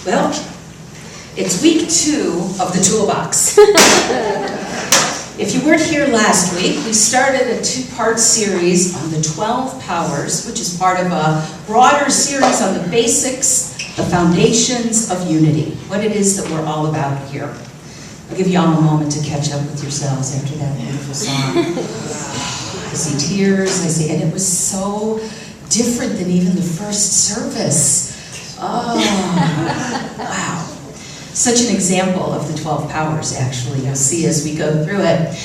Well, it's week 2 of the toolbox. If you weren't here last week, we started a 2-part series on the 12 powers, which is part of a broader series on the basics, the foundations of unity, what it is that we're all about here. I'll give you all a moment to catch up with yourselves after that beautiful song. I see tears, and it was so different than even the first service. Oh, wow. Such an example of the 12 powers, actually, you'll see as we go through it.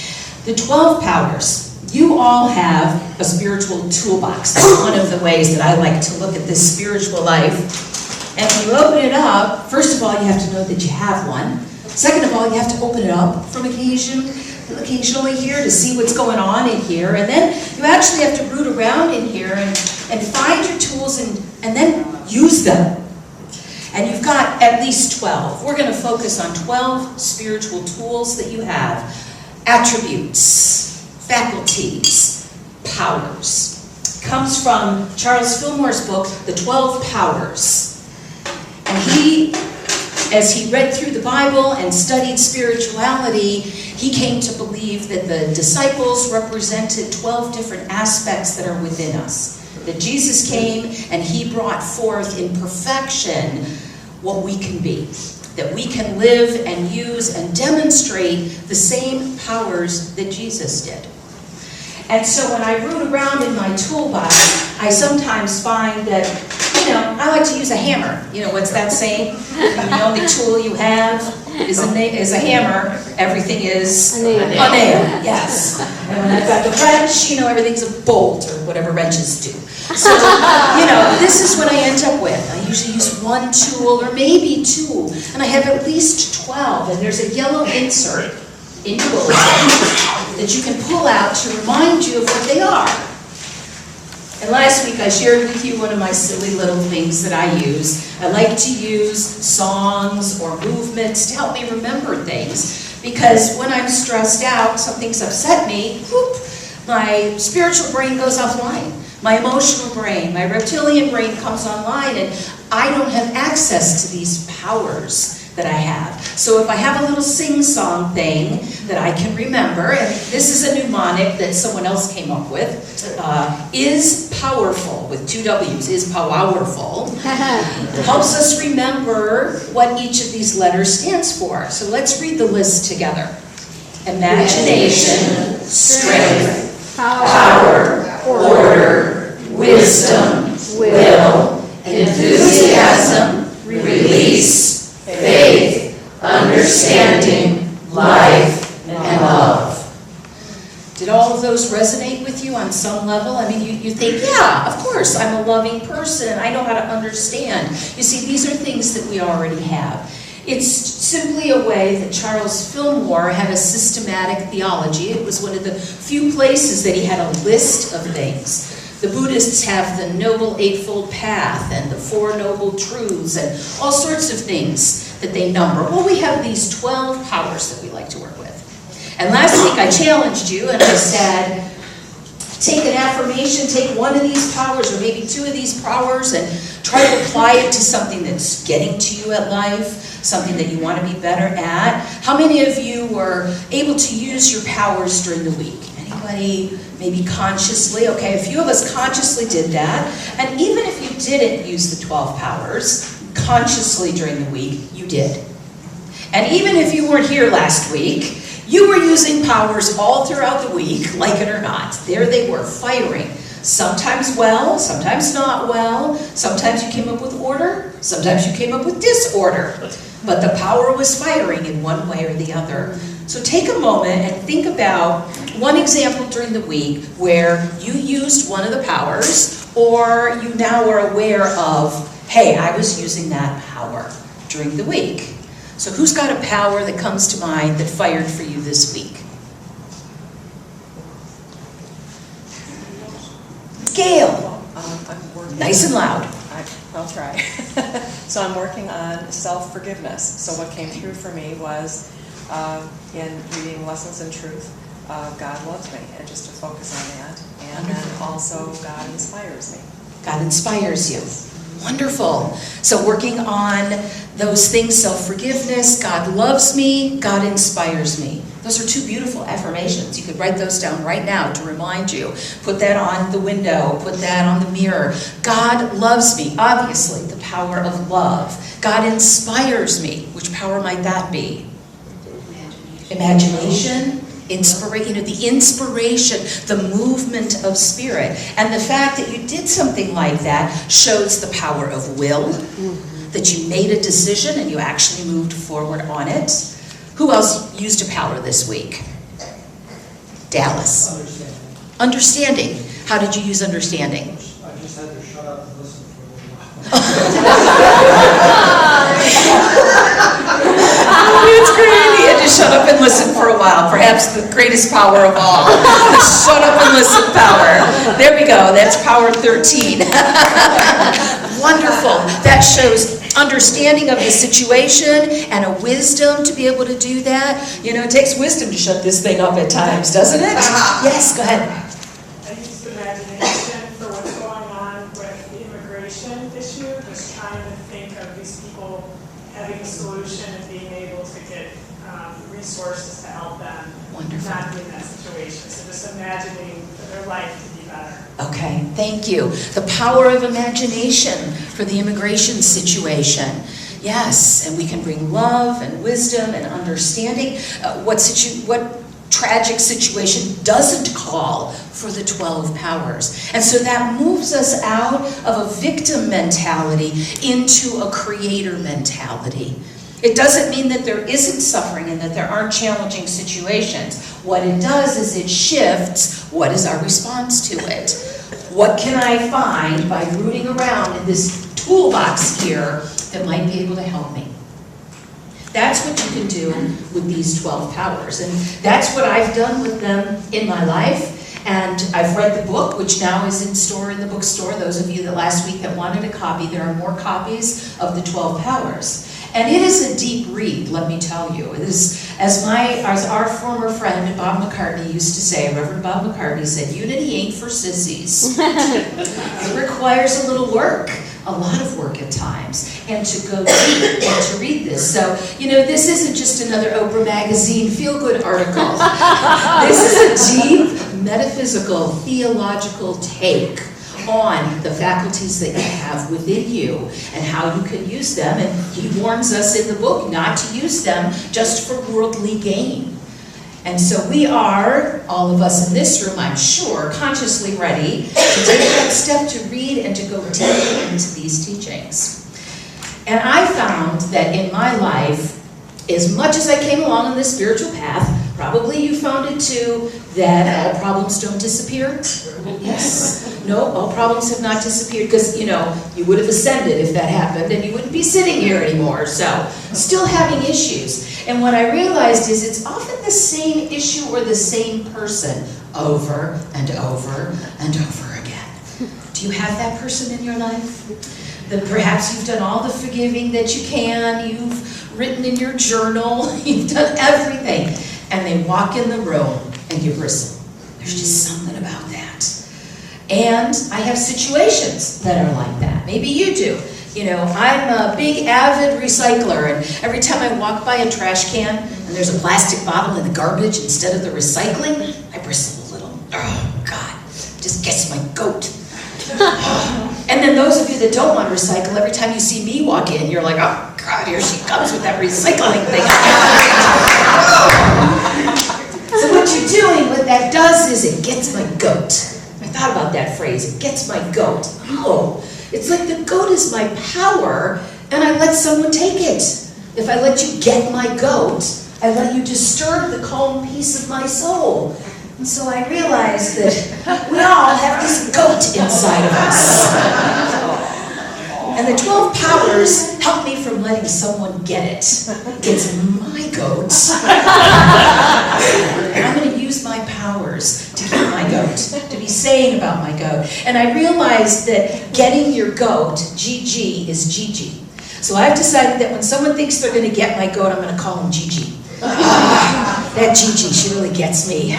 The 12 powers, you all have a spiritual toolbox. That's one of the ways that I like to look at this spiritual life. And when you open it up, first of all, you have to know that you have one. Second of all, you have to open it up from occasionally here to see what's going on in here. And then you actually have to root around in here and find your tools and then use them. And you've got at least 12. We're going to focus on 12 spiritual tools that you have. Attributes, faculties, powers. Comes from Charles Fillmore's book, The 12 Powers. And he, as he read through the Bible and studied spirituality, he came to believe that the disciples represented 12 different aspects that are within us. That Jesus came and he brought forth in perfection what we can be. That we can live and use and demonstrate the same powers that Jesus did. And so when I root around in my toolbox, I sometimes find that, I like to use a hammer. What's that saying? The only tool you have is a hammer. Everything is a nail. Yes. And when I've got the wrench, everything's a bolt or whatever wrenches do. So, this is what I end up with. I usually use one tool or maybe 2, and I have at least 12. And there's a yellow insert in your bulletin that you can pull out to remind you of what they are. And last week I shared with you one of my silly little things that I use. I like to use songs or movements to help me remember things. Because when I'm stressed out, something's upset me, whoop, my spiritual brain goes offline. My emotional brain, my reptilian brain comes online, and I don't have access to these powers that I have. So if I have a little sing-song thing that I can remember, and this is a mnemonic that someone else came up with, is powerful, with 2 W's, is powerful, helps us remember what each of these letters stands for. So let's read the list together. Imagination, strength, power, order, wisdom, will, enthusiasm, release, faith, understanding, life, and love. Did all of those resonate with you on some level? I mean, you think, yeah, of course, I'm a loving person. I know how to understand. You see, these are things that we already have. It's simply a way that Charles Fillmore had a systematic theology. It was one of the few places that he had a list of things. The Buddhists have the Noble Eightfold Path and the 4 Noble Truths and all sorts of things that they number. Well, we have these 12 powers that we like to work with. And last week I challenged you and I said, take an affirmation, take one of these powers or maybe 2 of these powers and try to apply it to something that's getting to you at life, something that you want to be better at. How many of you were able to use your powers during the week? Anybody maybe consciously? Okay, a few of us consciously did that. And even if you didn't use the 12 powers consciously during the week, you did. And even if you weren't here last week, you were using powers all throughout the week, like it or not. There they were, firing. Sometimes well, sometimes not well. Sometimes you came up with order, sometimes you came up with disorder. But the power was firing in one way or the other. So take a moment and think about one example during the week where you used one of the powers, or you now are aware of, hey, I was using that power during the week. So who's got a power that comes to mind that fired for you this week? Gail. I'm working. Nice and loud. I'll try. So I'm working on self-forgiveness. So what came through for me was in reading Lessons in Truth, God loves me, and just to focus on that. And then also God inspires me. God inspires you. Wonderful. So working on those things, self-forgiveness, God loves me, God inspires me. Those are two beautiful affirmations. You could write those down right now to remind you. Put that on the window, put that on the mirror. God loves me, obviously, the power of love. God inspires me. Which power might that be? Imagination. The inspiration, the movement of spirit. And the fact that you did something like that shows the power of will, that you made a decision and you actually moved forward on it. Who else used a power this week? Dallas. Understanding. How did you use understanding? I just had to shut up and listen for a little while. It's great. He had to shut up and listen for a while. Perhaps the greatest power of all. The shut up and listen power. There we go. That's power 13. Wonderful. That shows understanding of the situation and a wisdom to be able to do that. You know, it takes wisdom to shut this thing up at times, doesn't it? Yes, go ahead. I used imagination for what's going on with the immigration issue, just trying to think of these people having a solution and being able to get resources to help them Wonderful. not be in that situation. So just imagining their life to be better. Okay, thank you. The power of imagination for the immigration situation. Yes, and we can bring love and wisdom and understanding. What tragic situation doesn't call for the 12 powers? And so that moves us out of a victim mentality into a creator mentality. It doesn't mean that there isn't suffering and that there aren't challenging situations. What it does is it shifts what is our response to it. What can I find by rooting around in this toolbox here that might be able to help me? That's what you can do with these 12 powers. And that's what I've done with them in my life. And I've read the book, which now is in store in the bookstore. Those of you that last week that wanted a copy, there are more copies of the 12 powers. And it is a deep read, let me tell you. It is, as our former friend Bob McCartney used to say, Reverend Bob McCartney said, unity ain't for sissies. It requires a little work, a lot of work at times, and to go deep and to read this. So, you know, this isn't just another Oprah Magazine feel-good article. This is a deep, metaphysical, theological take on the faculties that you have within you and how you can use them. And he warns us in the book not to use them just for worldly gain. And so we are, all of us in this room, I'm sure, consciously ready to take that step to read and to go deep into these teachings. And I found that in my life, as much as I came along on this spiritual path, probably you found it too, that all problems don't disappear. Yes. No, all problems have not disappeared because, you know, you would have ascended if that happened and you wouldn't be sitting here anymore. So, still having issues. And what I realized is it's often the same issue or the same person over and over and over again. Do you have that person in your life? That perhaps you've done all the forgiving that you can, you've written in your journal, you've done everything, and they walk in the room and you bristle. There's just something about that. And I have situations that are like that. Maybe you do. You know, I'm a big avid recycler, and every time I walk by a trash can and there's a plastic bottle in the garbage instead of the recycling, I bristle a little. Oh, God, just gets my goat. And then those of you that don't want to recycle, every time you see me walk in, you're like, oh, God, here she comes with that recycling thing. So what you're doing, what that does is it gets my goat. I thought about that phrase, it gets my goat. Oh, it's like the goat is my power, and I let someone take it. If I let you get my goat, I let you disturb the calm peace of my soul. And so I realized that we all have this goat inside of us. And the 12 powers help me from letting someone get it. It's my goat. And I'm going to use my powers to get my goat, to be saying about my goat. And I realized that getting your goat, GG, is Gigi. So I've decided that when someone thinks they're going to get my goat, I'm going to call him Gigi. That Gigi, she really gets me.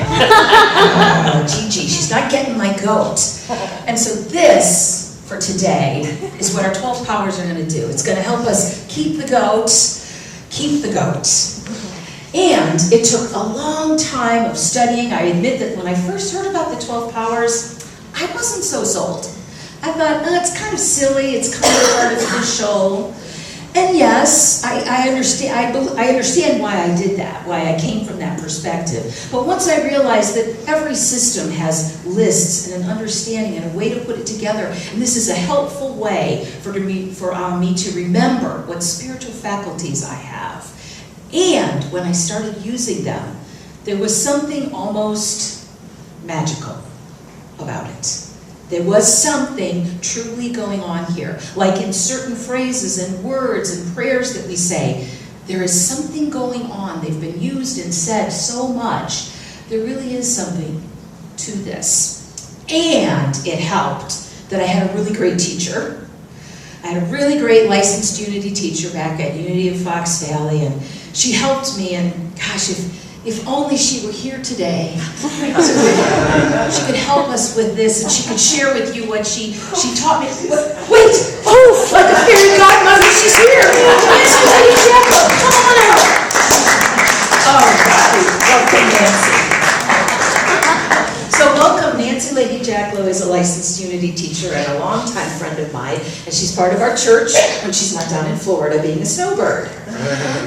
Gigi, she's not getting my goat. And so this for today is what our 12 powers are going to do. It's going to help us keep the goat. And it took a long time of studying. I admit that when I first heard about the 12 powers, I wasn't so sold. I thought, oh, it's kind of silly, it's kind of artificial. And yes, I understand why I did that, why I came from that perspective. But once I realized that every system has lists and an understanding and a way to put it together, and this is a helpful way for me to remember what spiritual faculties I have. And when I started using them, there was something almost magical about it. There was something truly going on here. Like in certain phrases and words and prayers that we say, there is something going on. They've been used and said so much. There really is something to this. And it helped that I had a really great teacher. I had a really great licensed Unity teacher back at Unity of Fox Valley, and she helped me, and gosh, if only she were here today, she could help us with this, and she could share with you what she taught me. Wait! Oh, like a fairy godmother, she's here! Nancy Lady Jacklo, come on out! Oh, welcome, Nancy. So welcome, Nancy Lady Jacklo is a licensed Unity teacher and a longtime friend of mine, and she's part of our church when she's not down in Florida being a snowbird.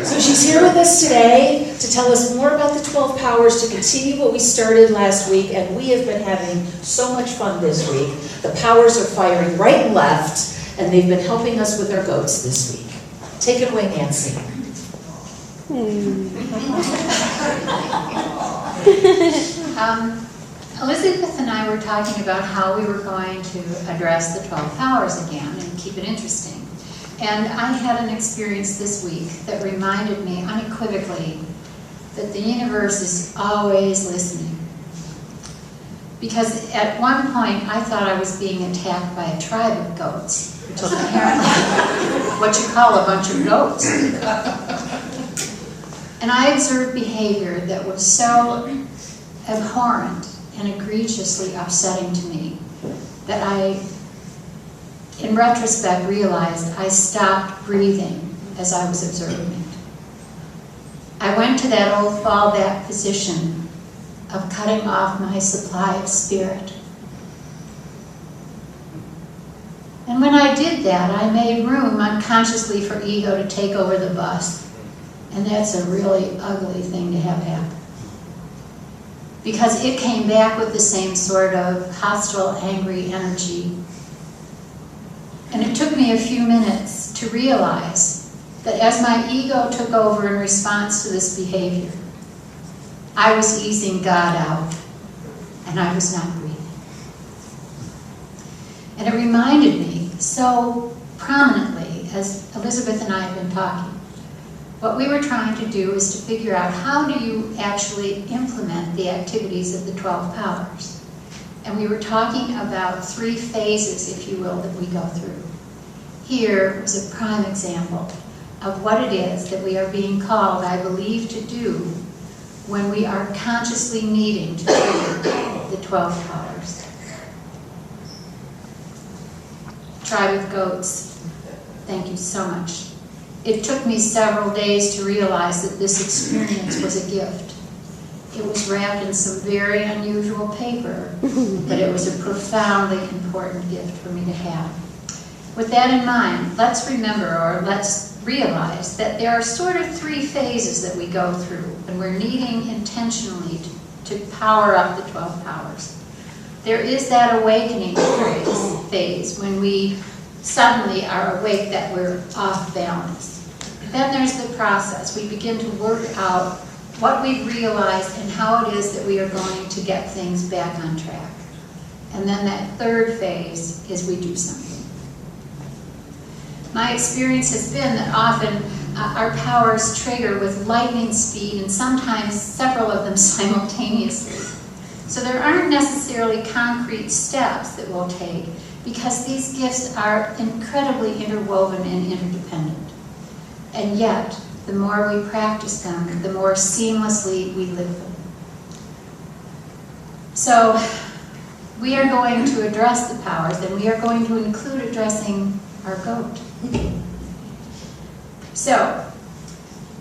So she's here with us today to tell us more about the 12 powers, to continue what we started last week, and we have been having so much fun this week. The powers are firing right and left, and they've been helping us with our goats this week. Take it away, Nancy. Elizabeth and I were talking about how we were going to address the 12 powers again and keep it interesting. And I had an experience this week that reminded me unequivocally that the universe is always listening. Because at one point I thought I was being attacked by a tribe of goats, which is apparently what you call a bunch of goats. And I observed behavior that was so abhorrent and egregiously upsetting to me that I, in retrospect, realized I stopped breathing as I was observing it. I went to that old fallback position of cutting off my supply of spirit. And when I did that, I made room unconsciously for ego to take over the bus. And that's a really ugly thing to have happen. Because it came back with the same sort of hostile, angry energy. And it took me a few minutes to realize that as my ego took over in response to this behavior, I was easing God out, and I was not breathing. And it reminded me so prominently, as Elizabeth and I have been talking, what we were trying to do is to figure out how do you actually implement the activities of the 12 powers. And we were talking about 3 phases, if you will, that we go through. Here was a prime example of what it is that we are being called, I believe, to do when we are consciously needing to trigger the 12 powers. Try with goats. Thank you so much. It took me several days to realize that this experience was a gift. It was wrapped in some very unusual paper, but it was a profoundly important gift for me to have. With that in mind, let's remember, or let's realize, that there are sort of 3 phases that we go through when we're needing intentionally to power up the 12 powers. There is that awakening phase when we suddenly are awake that we're off balance. Then there's the process. We begin to work out what we've realized and how it is that we are going to get things back on track. And then that 3rd phase is we do something. My experience has been that often our powers trigger with lightning speed, and sometimes several of them simultaneously. So there aren't necessarily concrete steps that we'll take, because these gifts are incredibly interwoven and interdependent. And yet, the more we practice them, the more seamlessly we live them. So, we are going to address the powers, and we are going to include addressing our goat. So,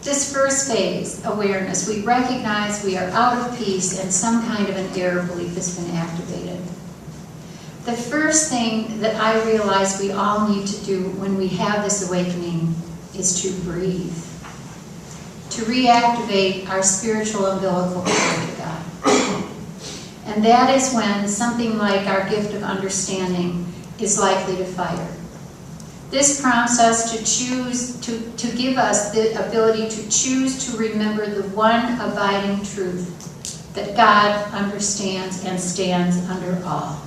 this first phase, awareness, we recognize we are out of peace and some kind of an error belief has been activated. The first thing that I realize we all need to do when we have this awakening is to breathe, to reactivate our spiritual umbilical cord to God. And that is when something like our gift of understanding is likely to fire. This prompts us to choose, to give us the ability to choose to remember the one abiding truth, that God understands and stands under all.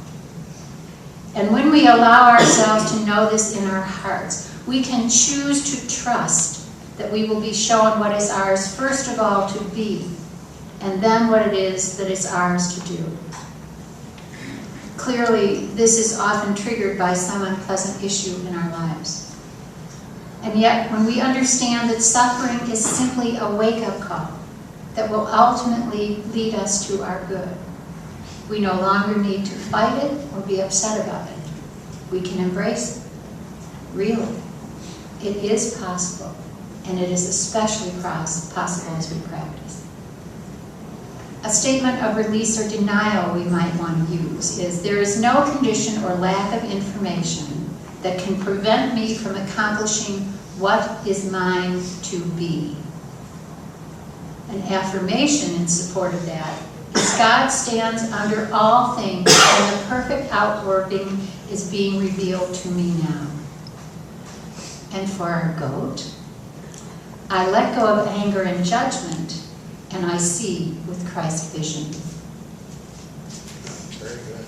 And when we allow ourselves to know this in our hearts, we can choose to trust that we will be shown what is ours, first of all, to be, and then what it is that is ours to do. Clearly, this is often triggered by some unpleasant issue in our lives. And yet, when we understand that suffering is simply a wake-up call that will ultimately lead us to our good, we no longer need to fight it or be upset about it. We can embrace it. Really, it is possible, and it is especially possible as we practice. A statement of release or denial we might want to use is, there is no condition or lack of information that can prevent me from accomplishing what is mine to be. An affirmation in support of that is, God stands under all things and the perfect outworking is being revealed to me now. And for our goat, I let go of anger and judgment, and I see with Christ's vision. Very good.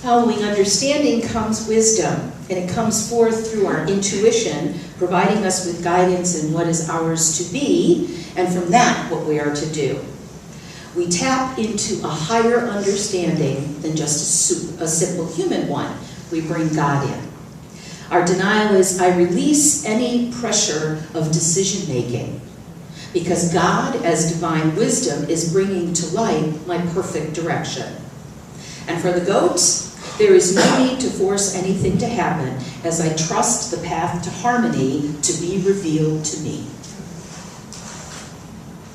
Following understanding comes wisdom, and it comes forth through our intuition, providing us with guidance in what is ours to be, and from that, what we are to do. We tap into a higher understanding than just a simple human one. We bring God in. Our denial is, I release any pressure of decision-making, because God, as divine wisdom, is bringing to light my perfect direction. And for the goats, there is no need to force anything to happen, as I trust the path to harmony to be revealed to me.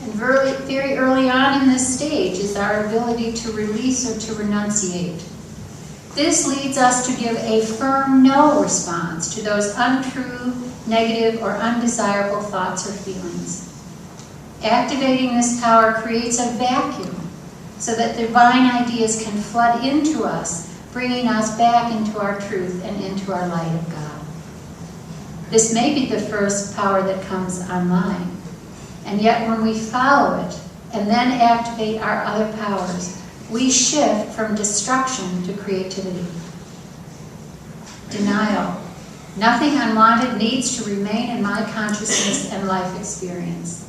And very early on in this stage is our ability to release or to renunciate. This leads us to give a firm no response to those untrue, negative, or undesirable thoughts or feelings. Activating this power creates a vacuum so that divine ideas can flood into us, bringing us back into our truth and into our light of God. This may be the first power that comes online, and yet when we follow it and then activate our other powers, we shift from destruction to creativity. Denial. Nothing unwanted needs to remain in my consciousness and life experience.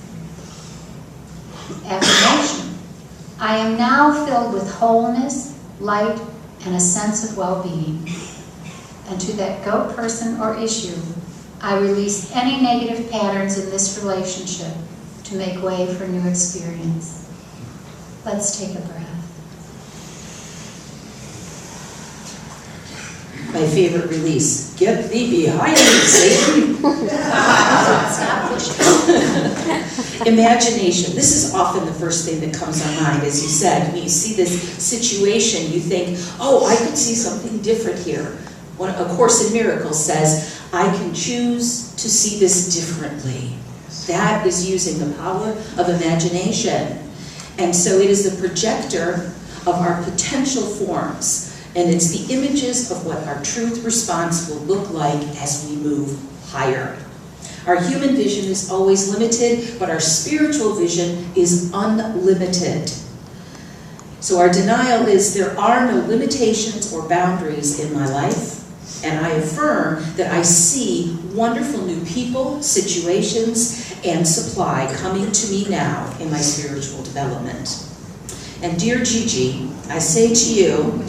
Affirmation. I am now filled with wholeness, light, and a sense of well-being. And to that goat person or issue, I release any negative patterns in this relationship to make way for new experience. Let's take a breath. My favorite release, get thee behind me, Satan. Stop pushing. Imagination. This is often the first thing that comes on mind, as you said. When you see this situation, you think, oh, I could see something different here. A Course in Miracles says, I can choose to see this differently. That is using the power of imagination. And so it is the projector of our potential forms. And it's the images of what our truth response will look like as we move higher. Our human vision is always limited, but our spiritual vision is unlimited. So our denial is, there are no limitations or boundaries in my life, and I affirm that I see wonderful new people, situations, and supply coming to me now in my spiritual development. And dear Gigi, I say to you,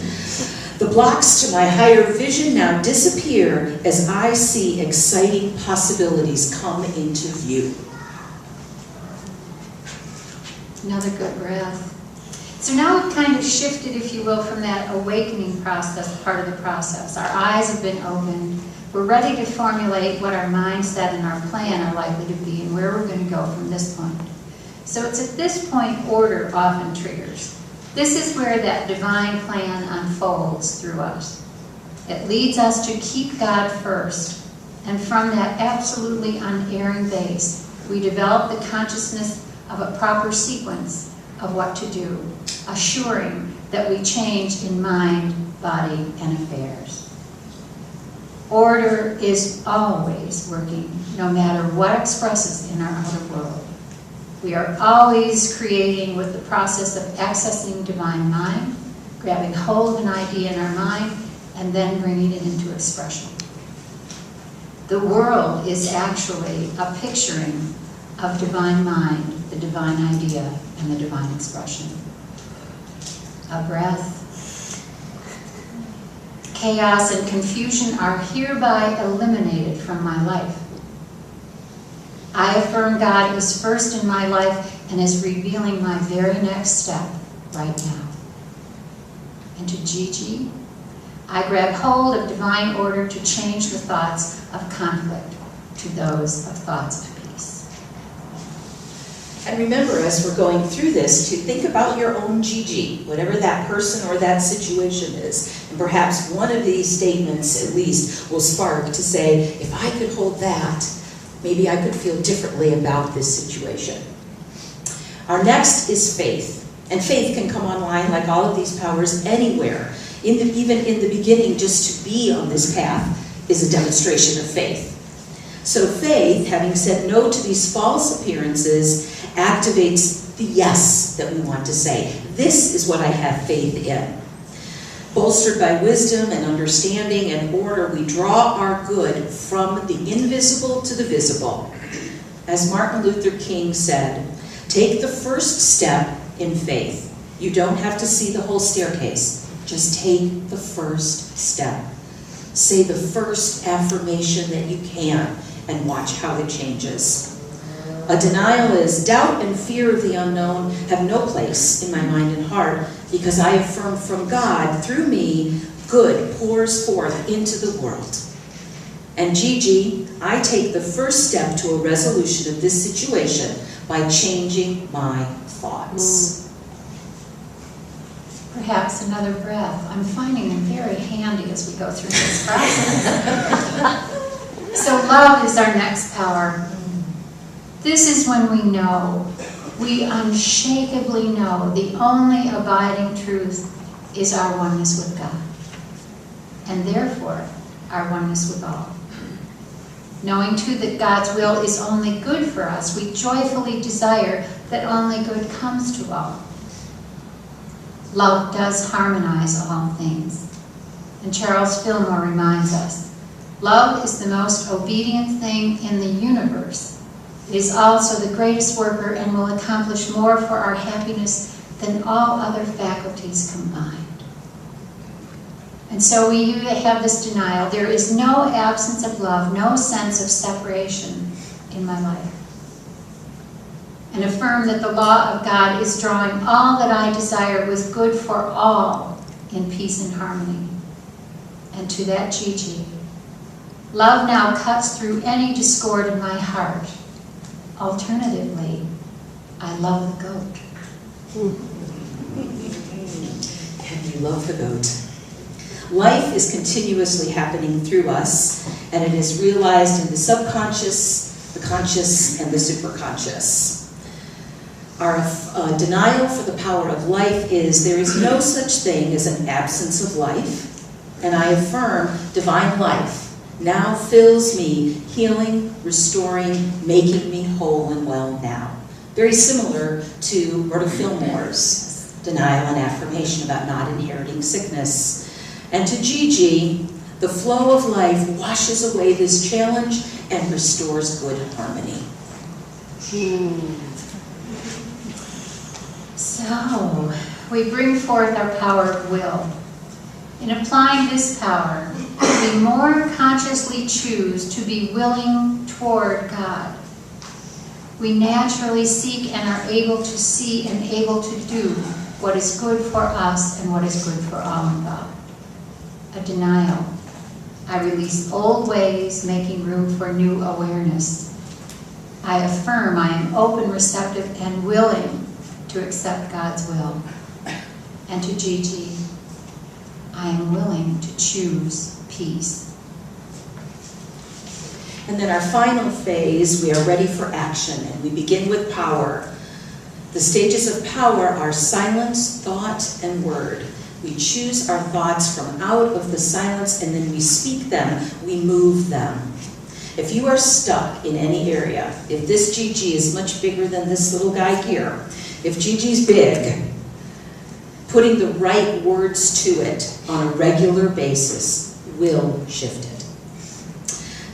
the blocks to my higher vision now disappear as I see exciting possibilities come into view. Another good breath. So now we've kind of shifted, if you will, from that awakening process, part of the process. Our eyes have been opened. We're ready to formulate what our mindset and our plan are likely to be and where we're going to go from this point. So it's at this point order often triggers. This is where that divine plan unfolds through us. It leads us to keep God first. And from that absolutely unerring base, we develop the consciousness of a proper sequence of what to do, assuring that we change in mind, body, and affairs. Order is always working, no matter what expresses in our outer world. We are always creating with the process of accessing divine mind, grabbing hold of an idea in our mind, and then bringing it into expression. The world is actually a picturing of divine mind, the divine idea, and the divine expression. A breath. Chaos and confusion are hereby eliminated from my life. I affirm God is first in my life and is revealing my very next step right now. And to Gigi, I grab hold of divine order to change the thoughts of conflict to those of thoughts of peace. And remember, as we're going through this, to think about your own Gigi, whatever that person or that situation is. And perhaps one of these statements, at least, will spark to say, if I could hold that, maybe I could feel differently about this situation. Our next is faith. And faith can come online, like all of these powers, anywhere. Even in the beginning, just to be on this path is a demonstration of faith. So faith, having said no to these false appearances, activates the yes that we want to say. This is what I have faith in. Bolstered by wisdom and understanding and order, we draw our good from the invisible to the visible. As Martin Luther King said, take the first step in faith. You don't have to see the whole staircase. Just take the first step. Say the first affirmation that you can and watch how it changes. A denial is doubt and fear of the unknown have no place in my mind and heart because I affirm from God, through me, good pours forth into the world. And Gigi, I take the first step to a resolution of this situation by changing my thoughts. Perhaps another breath. I'm finding them very handy as we go through this process. So love is our next power. This is when we unshakably know the only abiding truth is our oneness with God, and therefore our oneness with all. Knowing too that God's will is only good for us, we joyfully desire that only good comes to all. Love does harmonize all things. And Charles Fillmore reminds us, love is the most obedient thing in the universe. It is also the greatest worker and will accomplish more for our happiness than all other faculties combined. And so we have this denial. There is no absence of love, no sense of separation in my life. And affirm that the law of God is drawing all that I desire with good for all in peace and harmony. And to that Gigi, love now cuts through any discord in my heart. Alternatively, I love the goat. And you love the goat. Life is continuously happening through us, and it is realized in the subconscious, the conscious, and the superconscious. Our denial for the power of life is there is no such thing as an absence of life, and I affirm divine life now fills me, healing, restoring, making me whole and well now. Very similar to Roberta Fillmore's denial and affirmation about not inheriting sickness. And to Gigi, the flow of life washes away this challenge and restores good harmony. So, we bring forth our power of will. In applying this power, we more consciously choose to be willing toward God. We naturally seek and are able to see and able to do what is good for us and what is good for all involved. A denial. I release old ways, making room for new awareness. I affirm I am open, receptive, and willing to accept God's will. And to Gigi, I am willing to choose peace. And then our final phase, we are ready for action, and we begin with power. The stages of power are silence, thought, and word. We choose our thoughts from out of the silence, and then we speak them, we move them. If you are stuck in any area, if this Gigi is much bigger than this little guy here, if Gigi's big, putting the right words to it on a regular basis will shift it.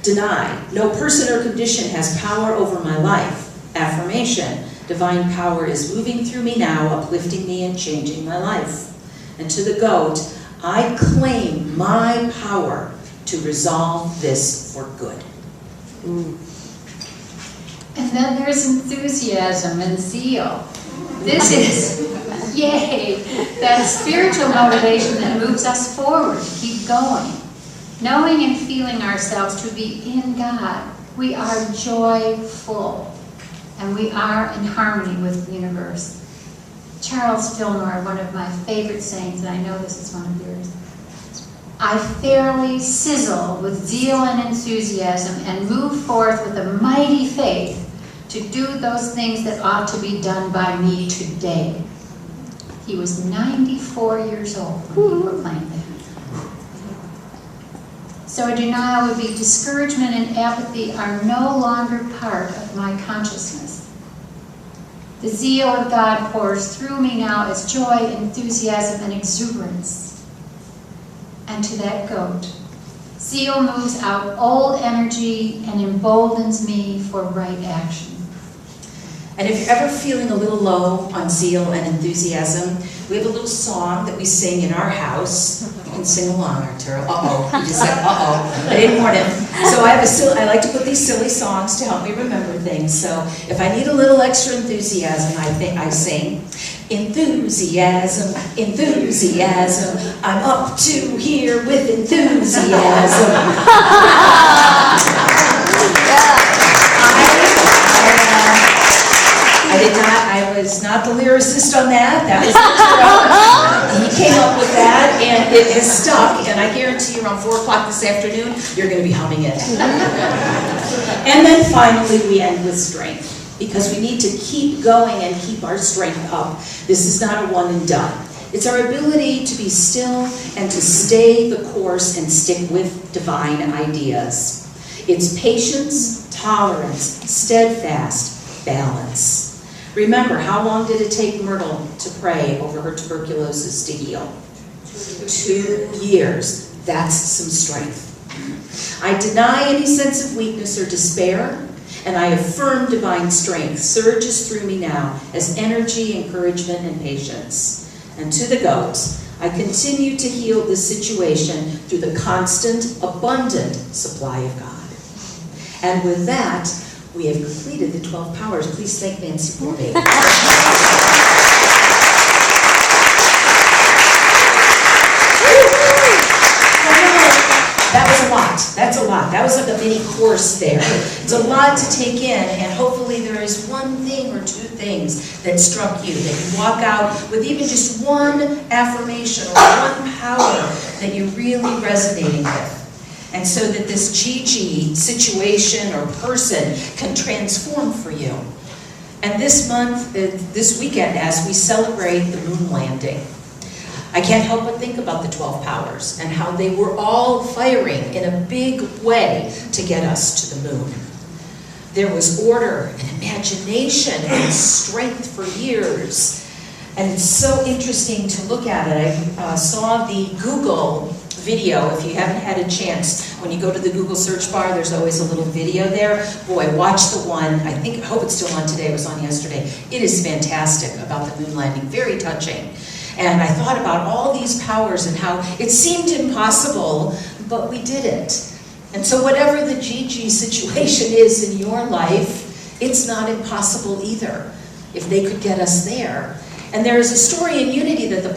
Deny. No person or condition has power over my life. Affirmation. Divine power is moving through me now, uplifting me and changing my life. And to the goat, I claim my power to resolve this for good. And then there's enthusiasm and zeal. This is, yay, that spiritual motivation that moves us forward to keep going. Knowing and feeling ourselves to be in God, we are joyful, and we are in harmony with the universe. Charles Fillmore, one of my favorite sayings, and I know this is one of yours, I fairly sizzle with zeal and enthusiasm and move forth with a mighty faith to do those things that ought to be done by me today. He was 94 years old when he proclaimed that. So a denial would be discouragement and apathy are no longer part of my consciousness. The zeal of God pours through me now as joy, enthusiasm, and exuberance. And to that goat, zeal moves out old energy and emboldens me for right action. And if you're ever feeling a little low on zeal and enthusiasm, we have a little song that we sing in our house. You can sing along, Arturo. Uh-oh. He just said, uh-oh. I didn't warn him. So I like to put these silly songs to help me remember things. So if I need a little extra enthusiasm, I sing, enthusiasm, enthusiasm, I'm up to here with enthusiasm. I was not the lyricist on that. That was He came up with that, and it has stuck, and I guarantee you around 4 o'clock this afternoon, you're going to be humming it. And then finally, we end with strength, because we need to keep going and keep our strength up. This is not a one and done. It's our ability to be still and to stay the course and stick with divine ideas. It's patience, tolerance, steadfast, balance. Remember, how long did it take Myrtle to pray over her tuberculosis to heal? 2 years. That's some strength. I deny any sense of weakness or despair, and I affirm divine strength surges through me now as energy, encouragement, and patience. And to the goats, I continue to heal this situation through the constant, abundant supply of God. And with that, we have completed the 12 powers. Please thank Nancy for me. That was a lot. That's a lot. That was like a mini course there. It's a lot to take in, and hopefully there is one thing or two things that struck you, that you walk out with even just one affirmation or one power that you're really resonating with. And so that this Gigi situation or person can transform for you. And this month, this weekend, as we celebrate the moon landing, I can't help but think about the 12 powers and how they were all firing in a big way to get us to the moon. There was order and imagination and strength for years. And it's so interesting to look at it. I saw the Google video. If you haven't had a chance, when you go to the Google search bar, there's always a little video there. Boy, watch the one, I hope it's still on today, it was on yesterday. It is fantastic about the moon landing, very touching. And I thought about all these powers and how it seemed impossible, but we did it. And so whatever the Gigi situation is in your life, it's not impossible either, if they could get us there. And there is a story in Unity that the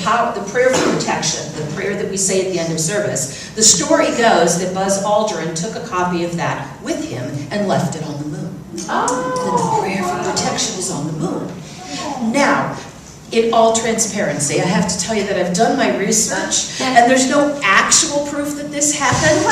prayer for protection, the prayer that we say at the end of service, the story goes that Buzz Aldrin took a copy of that with him and left it on the moon. That the prayer for protection is on the moon. Now, in all transparency, I have to tell you that I've done my research, and there's no actual proof that this happened.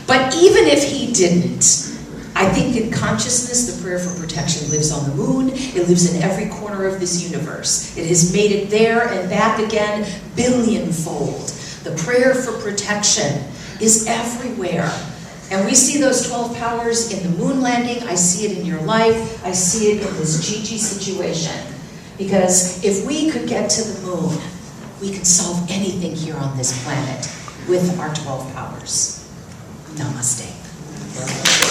But even if he didn't, I think in consciousness, the prayer for protection lives on the moon. It lives in every corner of this universe. It has made it there and back again, billionfold. The prayer for protection is everywhere. And we see those 12 powers in the moon landing. I see it in your life. I see it in this Gigi situation. Because if we could get to the moon, we could solve anything here on this planet with our 12 powers. Namaste.